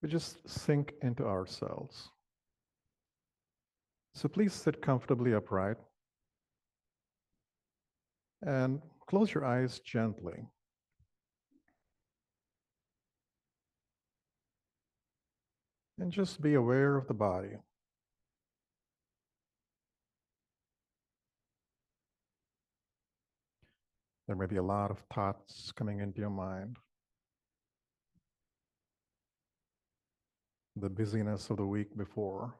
We just sink into ourselves. So please sit comfortably upright and close your eyes gently. And just be aware of the body. There may be a lot of thoughts coming into your mind. The busyness of the week before,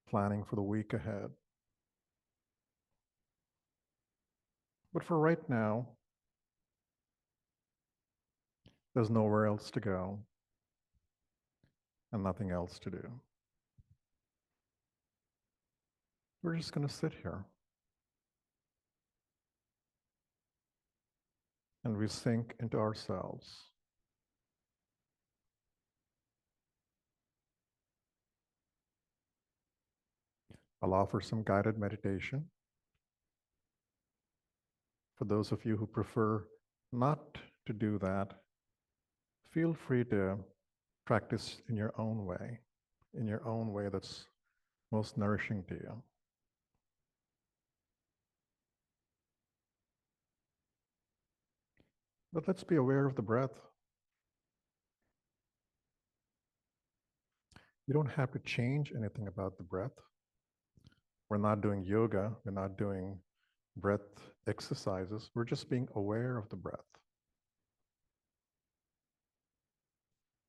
planning for the week ahead. But for right now, there's nowhere else to go and nothing else to do. We're just going to sit here. And we sink into ourselves. I'll offer some guided meditation. For those of you who prefer not to do that, feel free to practice in your own way that's most nourishing to you. But let's be aware of the breath. You don't have to change anything about the breath. We're not doing yoga. We're not doing breath exercises. We're just being aware of the breath.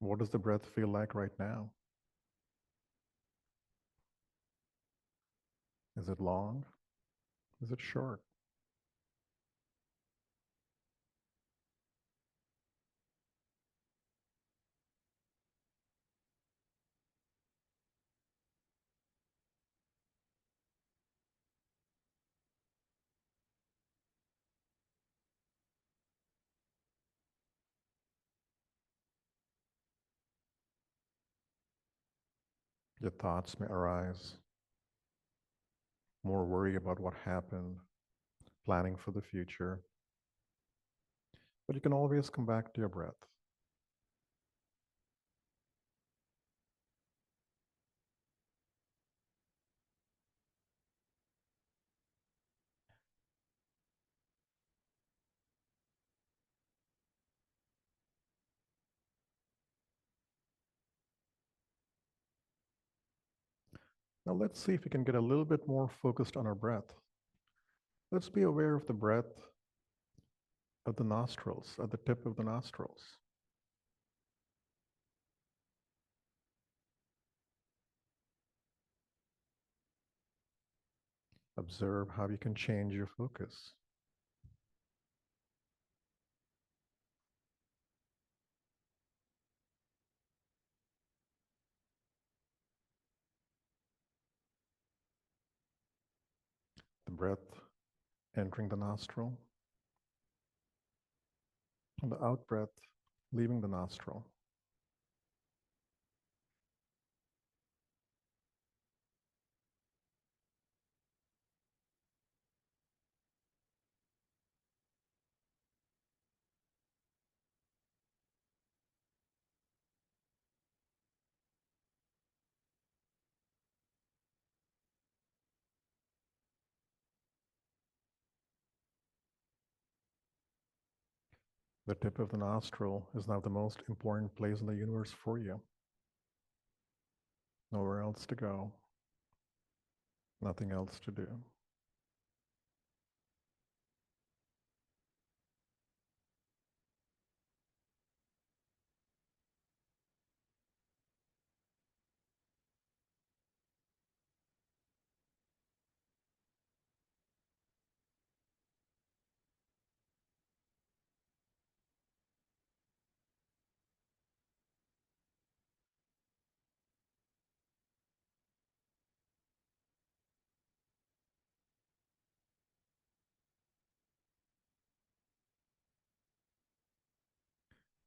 What does the breath feel like right now? Is it long? Is it short? Your thoughts may arise. More worry about what happened, planning for the future. But you can always come back to your breath. Now let's see if we can get a little bit more focused on our breath. Let's be aware of the breath of the nostrils, at the tip of the nostrils. Observe how you can change your focus. The breath entering the nostril, and the out breath leaving the nostril. The tip of the nostril is now the most important place in the universe for you. Nowhere else to go, nothing else to do.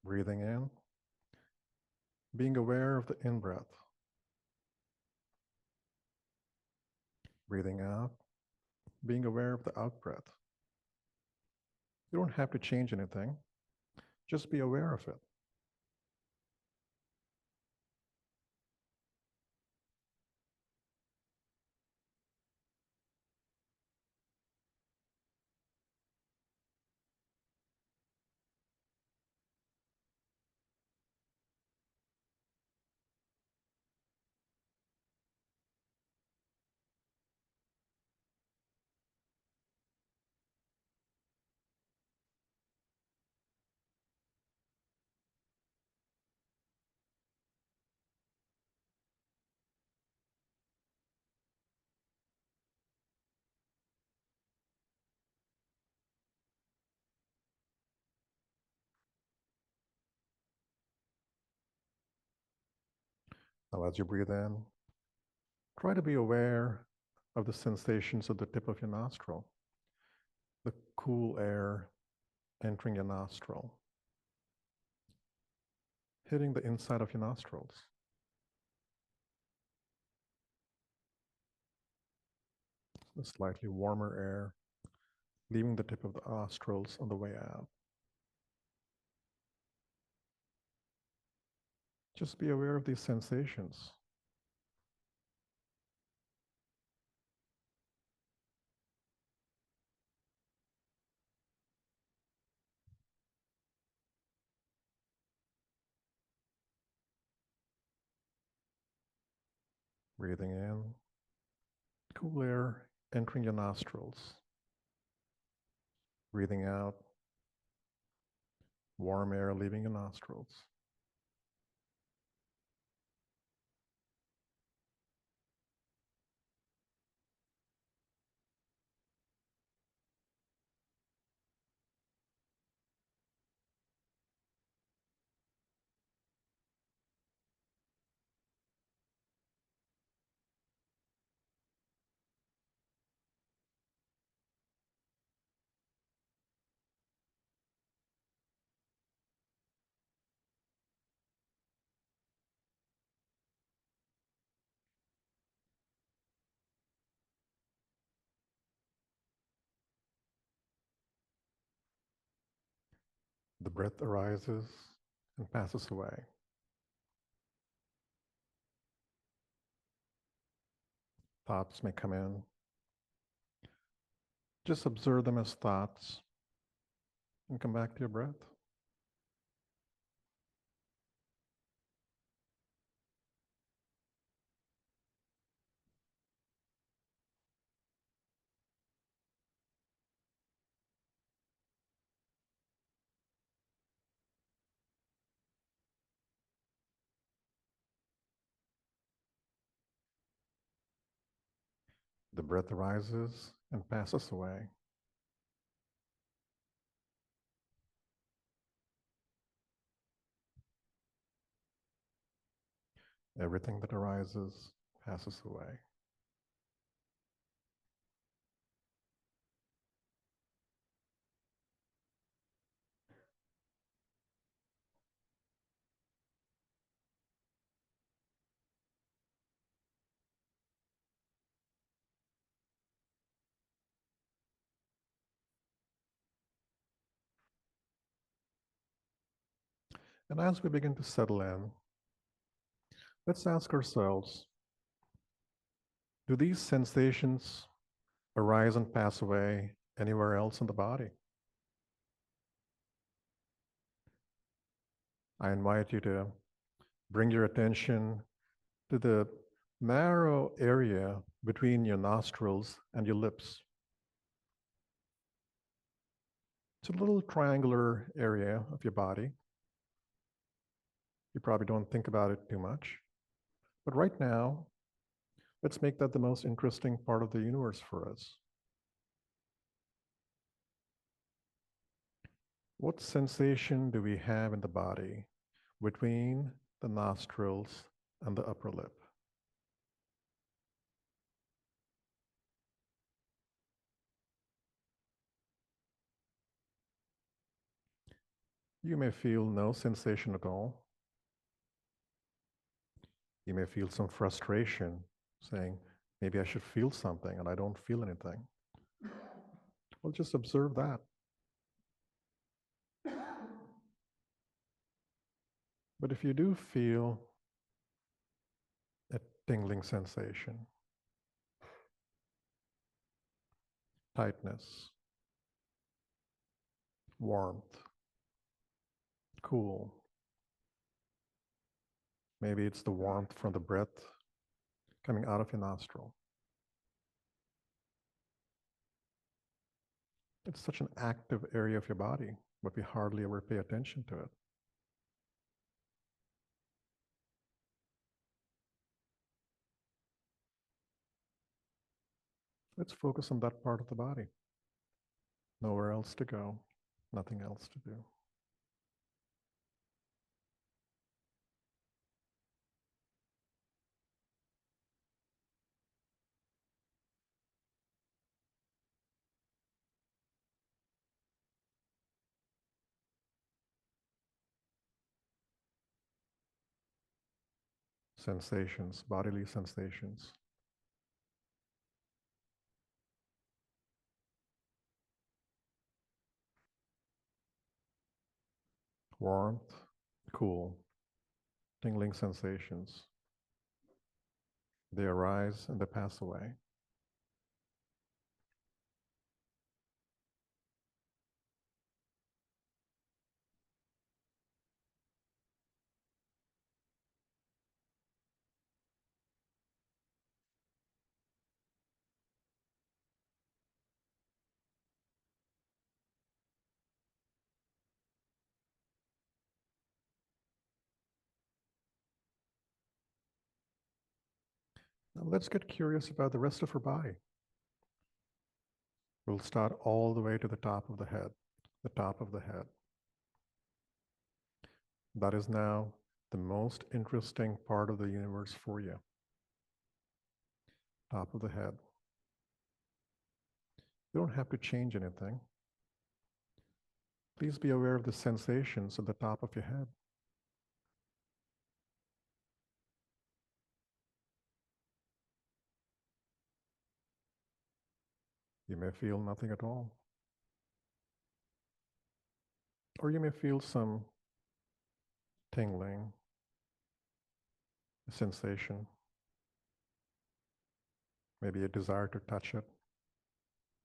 Breathing in, being aware of the in-breath. Breathing out, being aware of the out-breath. You don't have to change anything, just be aware of it. Now, as you breathe in, try to be aware of the sensations at the tip of your nostril, the cool air entering your nostril, hitting the inside of your nostrils. The slightly warmer air leaving the tip of the nostrils on the way out. Just be aware of these sensations. Breathing in, cool air entering your nostrils. Breathing out, warm air leaving your nostrils. The breath arises and passes away. Thoughts may come in. Just observe them as thoughts and come back to your breath. The breath arises and passes away. Everything that arises passes away. And as we begin to settle in, let's ask ourselves, do these sensations arise and pass away anywhere else in the body? I invite you to bring your attention to the narrow area between your nostrils and your lips. It's a little triangular area of your body. You probably don't think about it too much. But right now, let's make that the most interesting part of the universe for us. What sensation do we have in the body between the nostrils and the upper lip? You may feel no sensation at all. You may feel some frustration, saying, maybe I should feel something and I don't feel anything. Well, just observe that. But if you do feel a tingling sensation, tightness, warmth, cool, maybe it's the warmth from the breath coming out of your nostril. It's such an active area of your body, but we hardly ever pay attention to it. Let's focus on that part of the body. Nowhere else to go, nothing else to do. sensations, bodily sensations. Warmth, cool, tingling sensations. They arise and they pass away. Now let's get curious about the rest of her body. We'll start all the way to the top of the head, the top of the head. That is now the most interesting part of the universe for you. Top of the head. You don't have to change anything. Please be aware of the sensations at the top of your head. You may feel nothing at all. Or you may feel some tingling, a sensation, maybe a desire to touch it.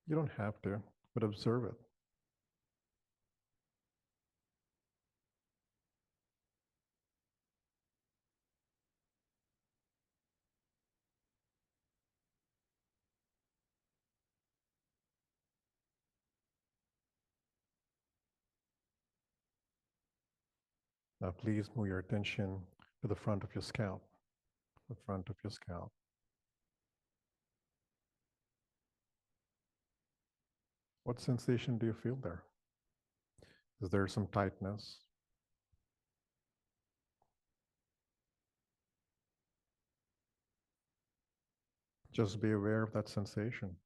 You don't have to, but observe it. Now please move your attention to the front of your scalp, the front of your scalp. What sensation do you feel there? Is there some tightness? Just be aware of that sensation.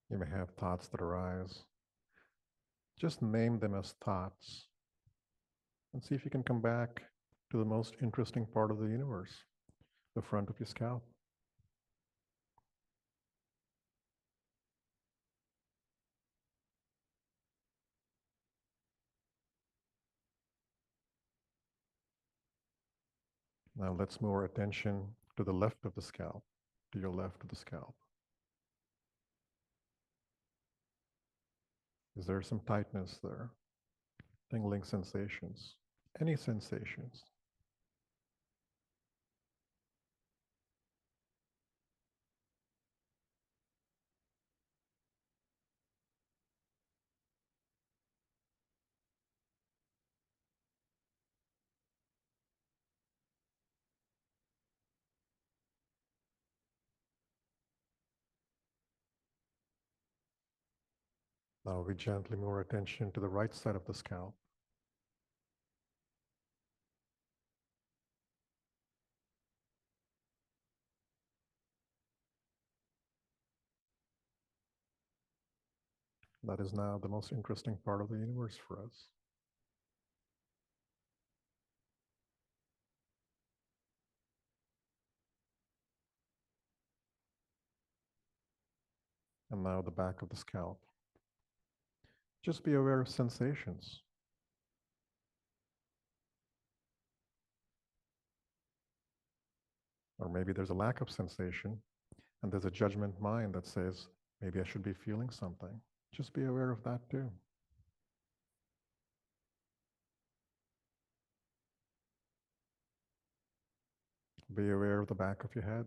You may have thoughts that arise. Just name them as thoughts and see if you can come back to the most interesting part of the universe, the front of your scalp. Now let's move our attention to the left of the scalp, to your left of the scalp. Is there some tightness there? Tingling sensations? Any sensations? Now we gently move our attention to the right side of the scalp. That is now the most interesting part of the universe for us. And now the back of the scalp. Just be aware of sensations. Or maybe there's a lack of sensation and there's a judgment mind that says, maybe I should be feeling something. Just be aware of that too. Be aware of the back of your head.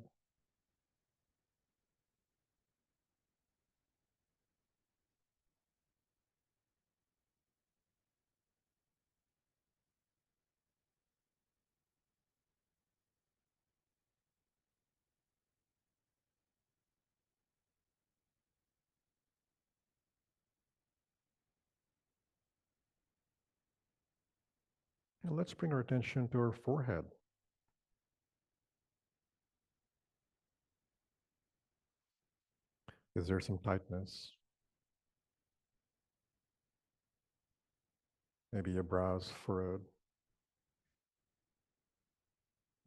And let's bring our attention to our forehead. Is there some tightness? Maybe your brows furrowed.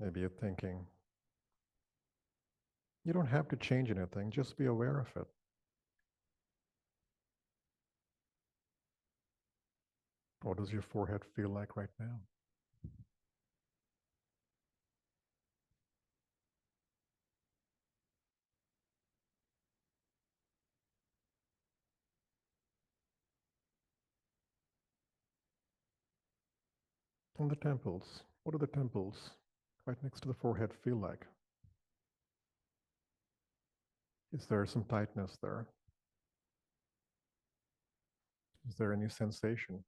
Maybe you're thinking. You don't have to change anything, just be aware of it. What does your forehead feel like right now? And the temples. What do the temples right next to the forehead feel like? Is there some tightness there? Is there any sensation?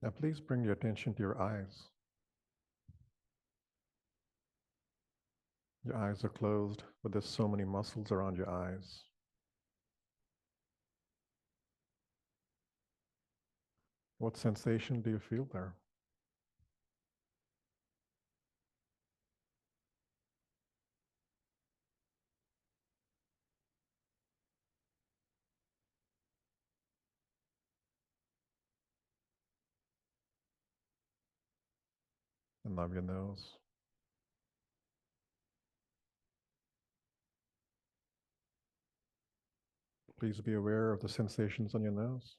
Now please bring your attention to your eyes. Your eyes are closed, but there's so many muscles around your eyes. What sensation do you feel there? And now your nose. Please be aware of the sensations on your nose.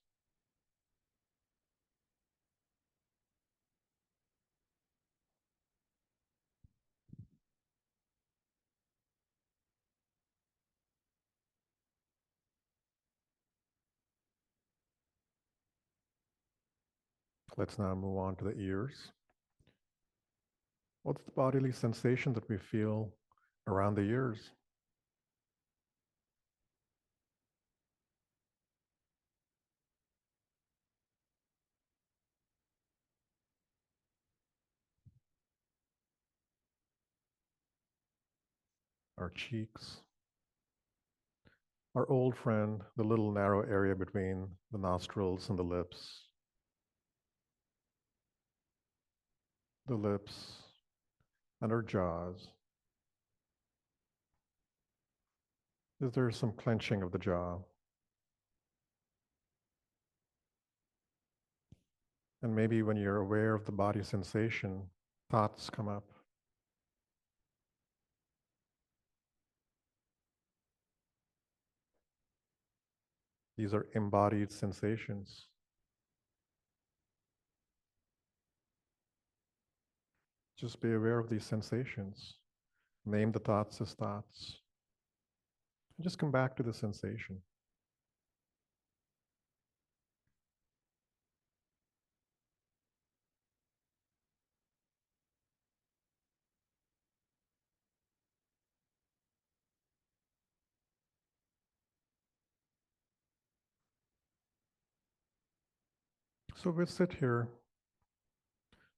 Let's now move on to the ears. What's the bodily sensation that we feel around the ears? Our cheeks. Our old friend, the little narrow area between the nostrils and the lips. The lips and our jaws. Is there some clenching of the jaw? And maybe when you're aware of the body sensation, thoughts come up. These are embodied sensations. Just be aware of these sensations. Name the thoughts as thoughts. And just come back to the sensation. So we sit here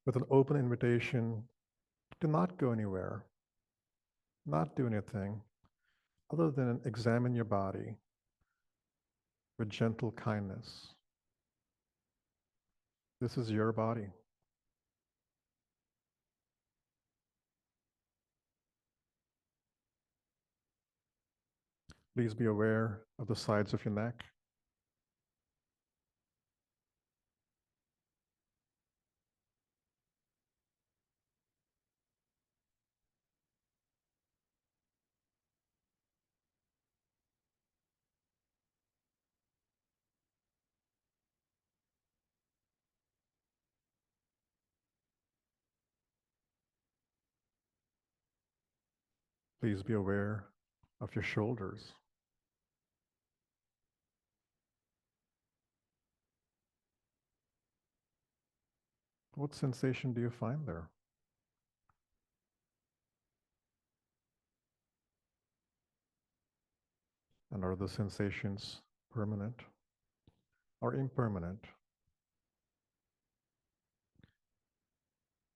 with an open invitation to not go anywhere, not do anything other than examine your body with gentle kindness. This is your body. Please be aware of the sides of your neck. Please be aware of your shoulders. What sensation do you find there? And are the sensations permanent or impermanent?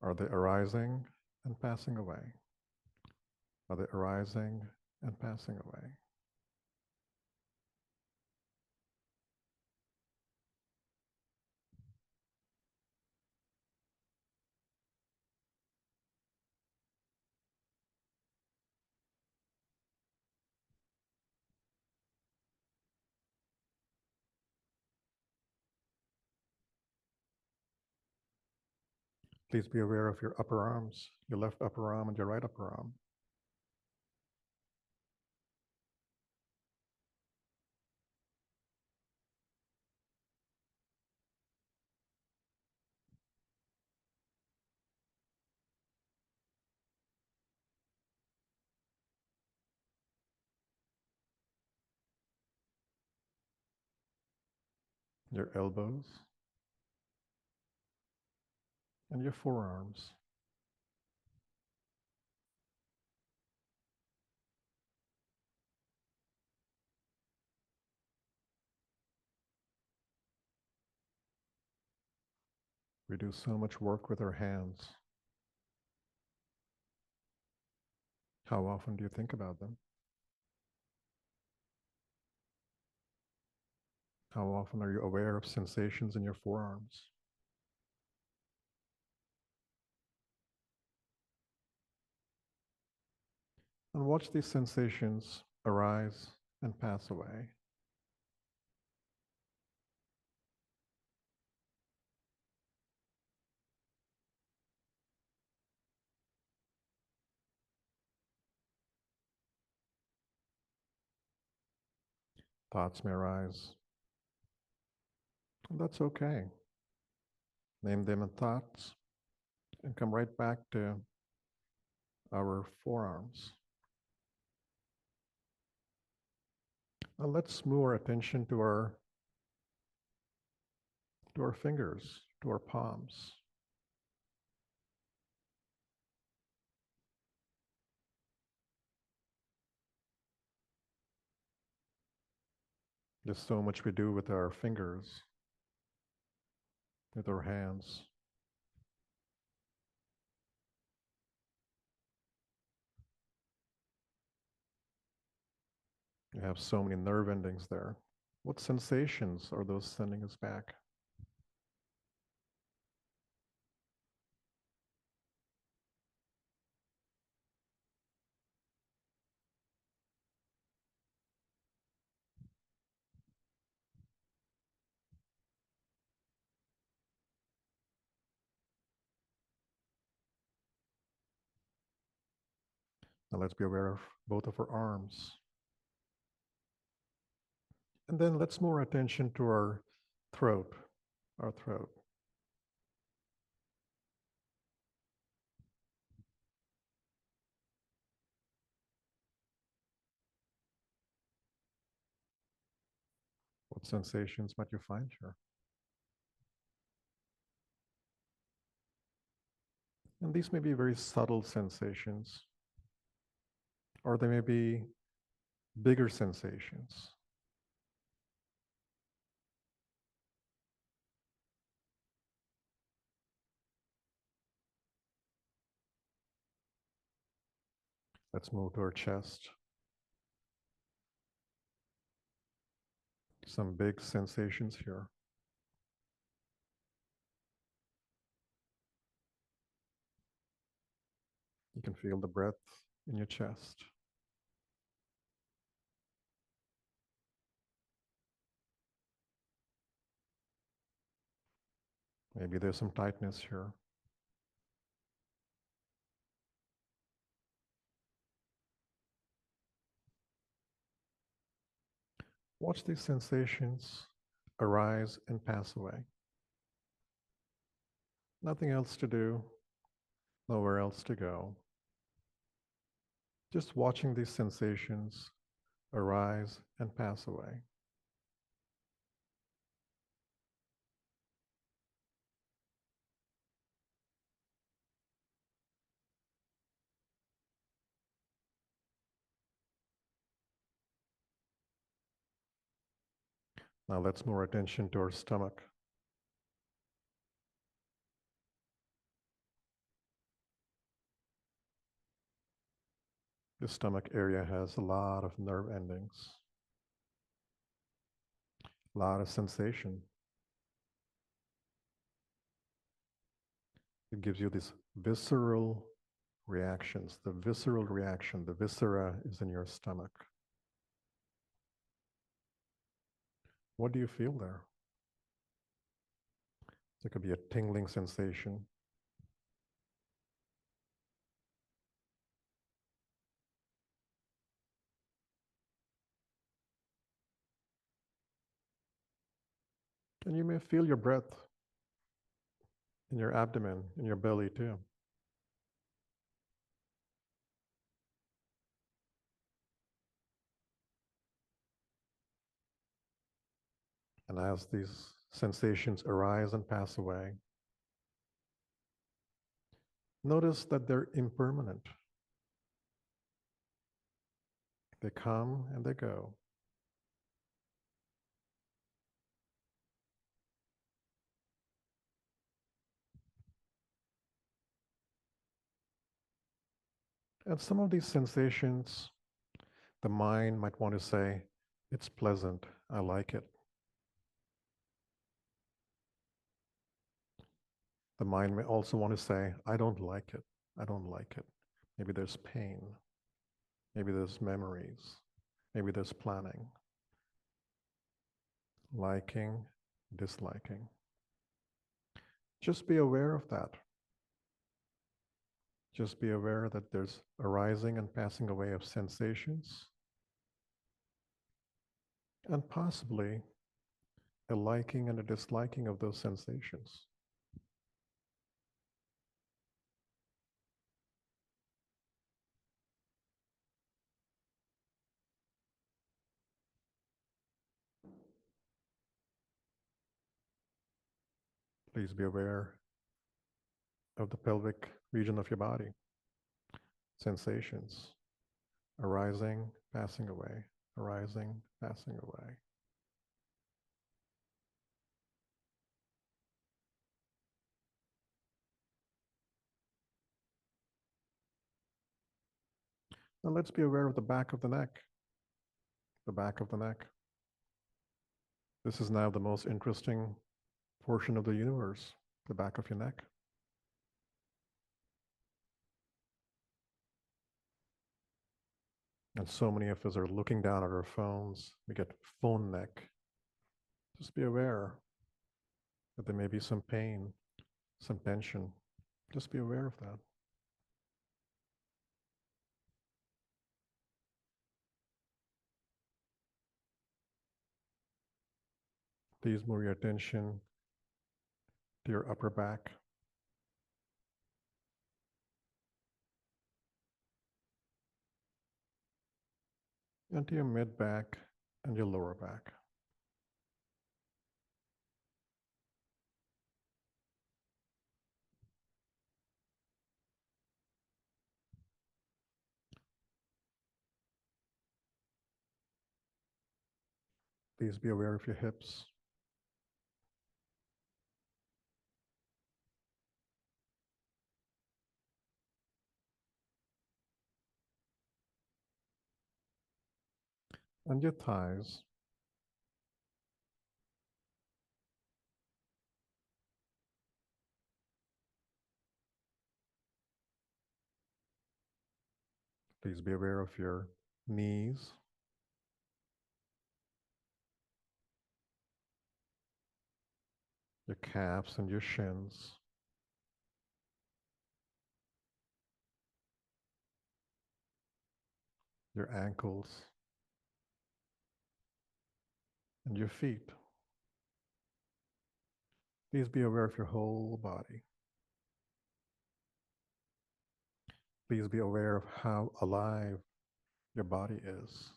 Are they arising and passing away? Are they arising and passing away? Please be aware of your upper arms, your left upper arm and your right upper arm. Your elbows and your forearms. We do so much work with our hands. How often do you think about them? How often are you aware of sensations in your forearms? And watch these sensations arise and pass away. Thoughts may arise, and that's okay. Name them in thoughts and come right back to our forearms. Now let's move our attention to our fingers, to our palms. There's so much we do with our fingers, with our hands. You have so many nerve endings there. What sensations are those sending us back? Now let's be aware of both of our arms. And then let's move our attention to our throat, our throat. What sensations might you find here? And these may be very subtle sensations, or they may be bigger sensations. Let's move to our chest. Some big sensations here. You can feel the breath in your chest. Maybe there's some tightness here. Watch these sensations arise and pass away. Nothing else to do, nowhere else to go. Just watching these sensations arise and pass away. Now let's move our attention to our stomach. The stomach area has a lot of nerve endings, a lot of sensation. It gives you these visceral reactions. The visceral reaction, the viscera is in your stomach. What do you feel there? There could be a tingling sensation. And you may feel your breath in your abdomen, in your belly too. And as these sensations arise and pass away, notice that they're impermanent. They come and they go. And some of these sensations, the mind might want to say, it's pleasant, I like it. The mind may also want to say, I don't like it, I don't like it. Maybe there's pain, maybe there's memories, maybe there's planning, liking, disliking. Just be aware of that. Just be aware that there's arising and passing away of sensations, and possibly a liking and a disliking of those sensations. Please be aware of the pelvic region of your body. Sensations arising, passing away, arising, passing away. Now let's be aware of the back of the neck. The back of the neck. This is now the most interesting portion of the universe, the back of your neck. And so many of us are looking down at our phones. We get phone neck. Just be aware that there may be some pain, some tension. Just be aware of that. Please move your attention to your upper back. And to your mid back and your lower back. Please be aware of your hips. And your thighs. Please be aware of your knees. Your calves and your shins. Your ankles. And your feet. Please be aware of your whole body. Please be aware of how alive your body is.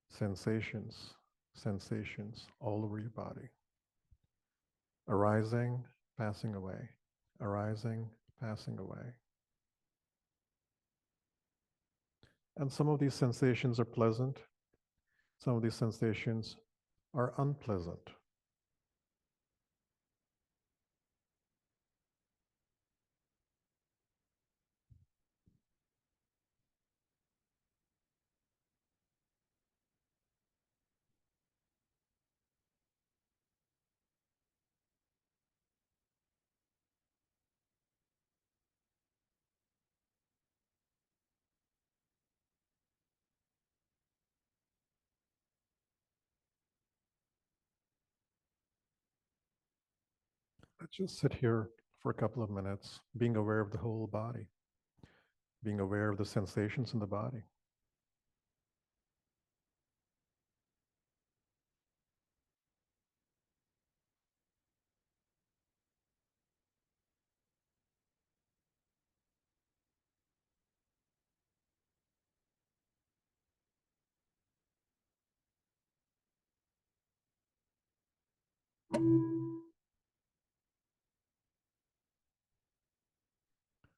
Sensations, sensations all over your body. Arising, passing away. Arising, passing away. And some of these sensations are pleasant. Some of these sensations are unpleasant. Just sit here for a couple of minutes, being aware of the whole body, being aware of the sensations in the body.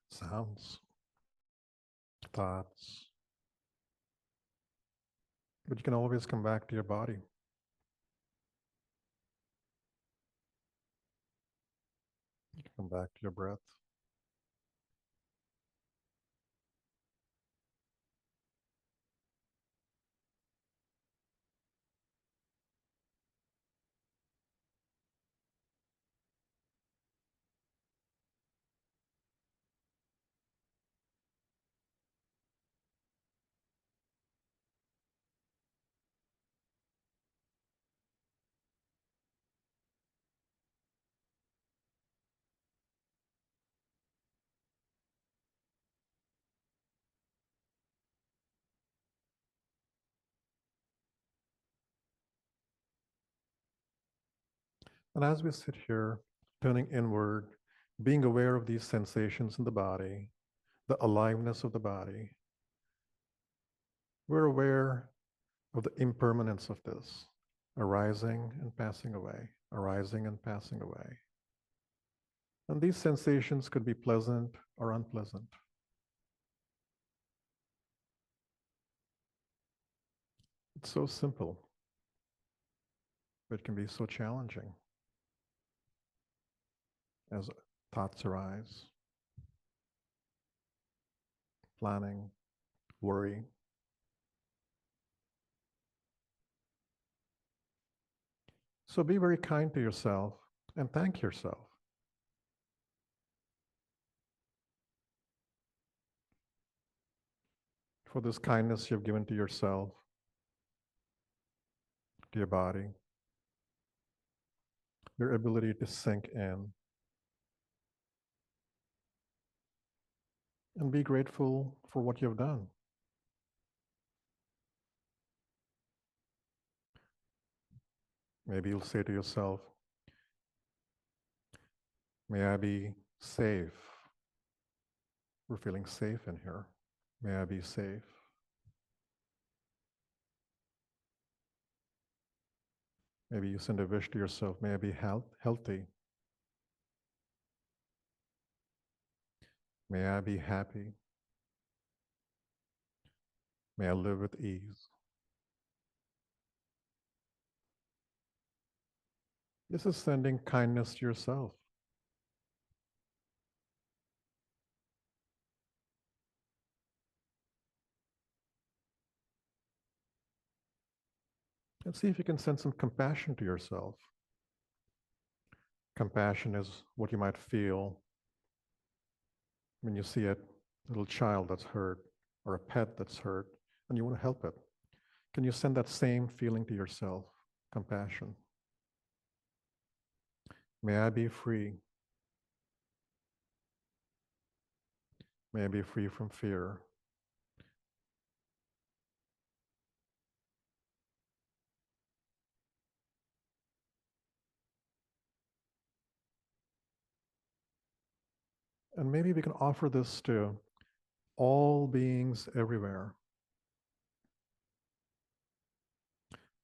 Sounds, thoughts, but you can always come back to your body. You can come back to your breath. And as we sit here, turning inward, being aware of these sensations in the body, the aliveness of the body, we're aware of the impermanence of this, arising and passing away, arising and passing away. And these sensations could be pleasant or unpleasant. It's so simple, but it can be so challenging as thoughts arise, planning, worry. So be very kind to yourself and thank yourself for this kindness you've given to yourself, to your body, your ability to sink in. And be grateful for what you've done. Maybe you'll say to yourself, may I be safe. We're feeling safe in here. May I be safe. Maybe you send a wish to yourself, may I be healthy. May I be happy. May I live with ease. This is sending kindness to yourself. And see if you can send some compassion to yourself. Compassion is what you might feel when you see a little child that's hurt or a pet that's hurt and you want to help it. Can you send that same feeling to yourself? Compassion. May I be free. May I be free from fear. And maybe we can offer this to all beings everywhere.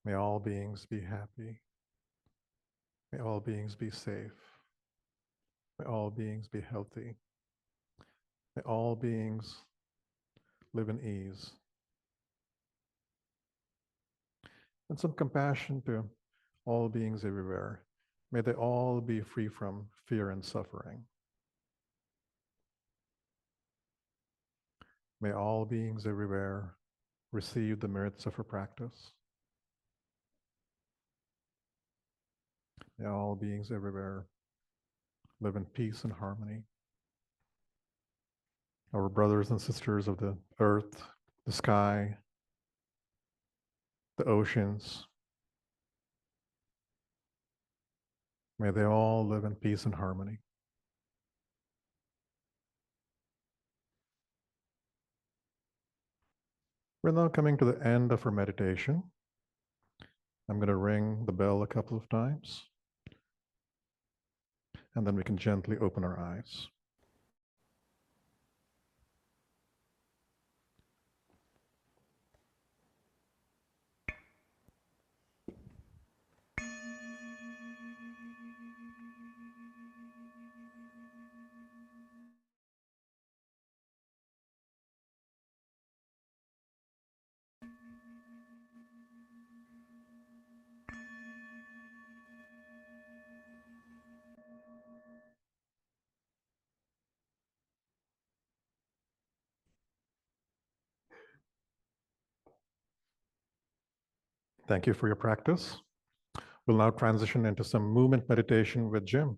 May all beings be happy. May all beings be safe. May all beings be healthy. May all beings live in ease. And some compassion to all beings everywhere. May they all be free from fear and suffering. May all beings everywhere receive the merits of her practice. May all beings everywhere live in peace and harmony. Our brothers and sisters of the earth, the sky, the oceans, May they all live in peace and harmony. We're now coming to the end of our meditation. I'm going to ring the bell a couple of times, and then we can gently open our eyes. Thank you for your practice. We'll now transition into some movement meditation with Jim.